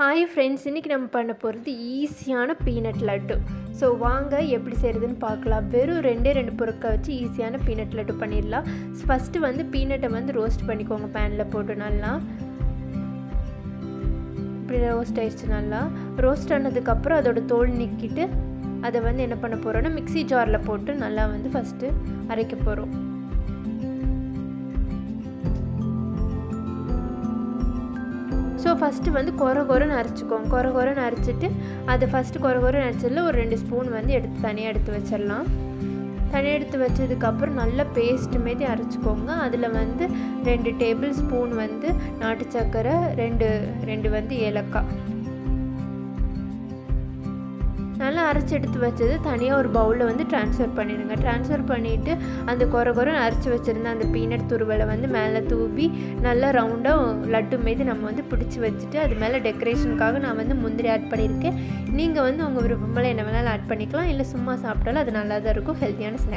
Hi friends, இன்றைக்கி நம்ம பண்ண போகிறது ஈஸியான பீனட் லட்டு. ஸோ வாங்க எப்படி செய்கிறதுன்னு பார்க்கலாம். வெறும் 2 பொருட்களை வச்சு ஈஸியான பீனட் லட்டு பண்ணிடலாம். ஃபஸ்ட்டு வந்து பீனட்டை வந்து ரோஸ்ட் பண்ணிக்கோங்க. பேனில் போட்டு நல்லா இப்படி ரோஸ்ட் ஆயிடுச்சு. நல்லா ரோஸ்ட் ஆனதுக்கப்புறம் அதோட தோல் நீக்கிட்டு அதை வந்து என்ன பண்ண போகிறோன்னா மிக்ஸி ஜாரில் போட்டு நல்லா வந்து ஃபஸ்ட்டு அரைக்க போகிறோம். ஸோ ஃபஸ்ட்டு வந்து கொரன்னு அரைச்சிக்கோங்க. கொரன்னு அரைச்சிட்டு அது ஃபஸ்ட்டு கொரன்னு அரைச்சதில் ஒரு 2 ஸ்பூன் வந்து தனியாக எடுத்து வச்சிடலாம். தனியாக எடுத்து வச்சதுக்கப்புறம் நல்லா பேஸ்ட் மாரி அரைச்சிக்கோங்க. அதில் வந்து 2 டேபிள் ஸ்பூன் வந்து நாட்டு சர்க்கரை, 2 வந்து ஏலக்காய் நல்லா அரைச்சி எடுத்து வச்சது தனியாக ஒரு பவுலில் வந்து ட்ரான்ஸ்ஃபர் பண்ணிடுங்க. ட்ரான்ஸ்ஃபர் பண்ணிவிட்டு அந்த கொரன்னு அரைச்சி வச்சுருந்த அந்த பீனட் துருவலை வந்து மேலே தூவி நல்லா ரவுண்டாக லட்டு மாரி நம்ம வந்து பிடிச்சி வச்சுட்டு அது மேலே டெக்கரேஷனுக்காக நான் வந்து முந்திரி ஆட் பண்ணியிருக்கேன். நீங்கள் வந்து உங்கள் விருப்பமெல்லாம் என்ன வேணாலும் ஆட் பண்ணிக்கலாம். இல்லை சும்மா சாப்பிட்டாலும் அது நல்லா தான் இருக்கும். ஹெல்த்தியான ஸ்நாக்ஸ்.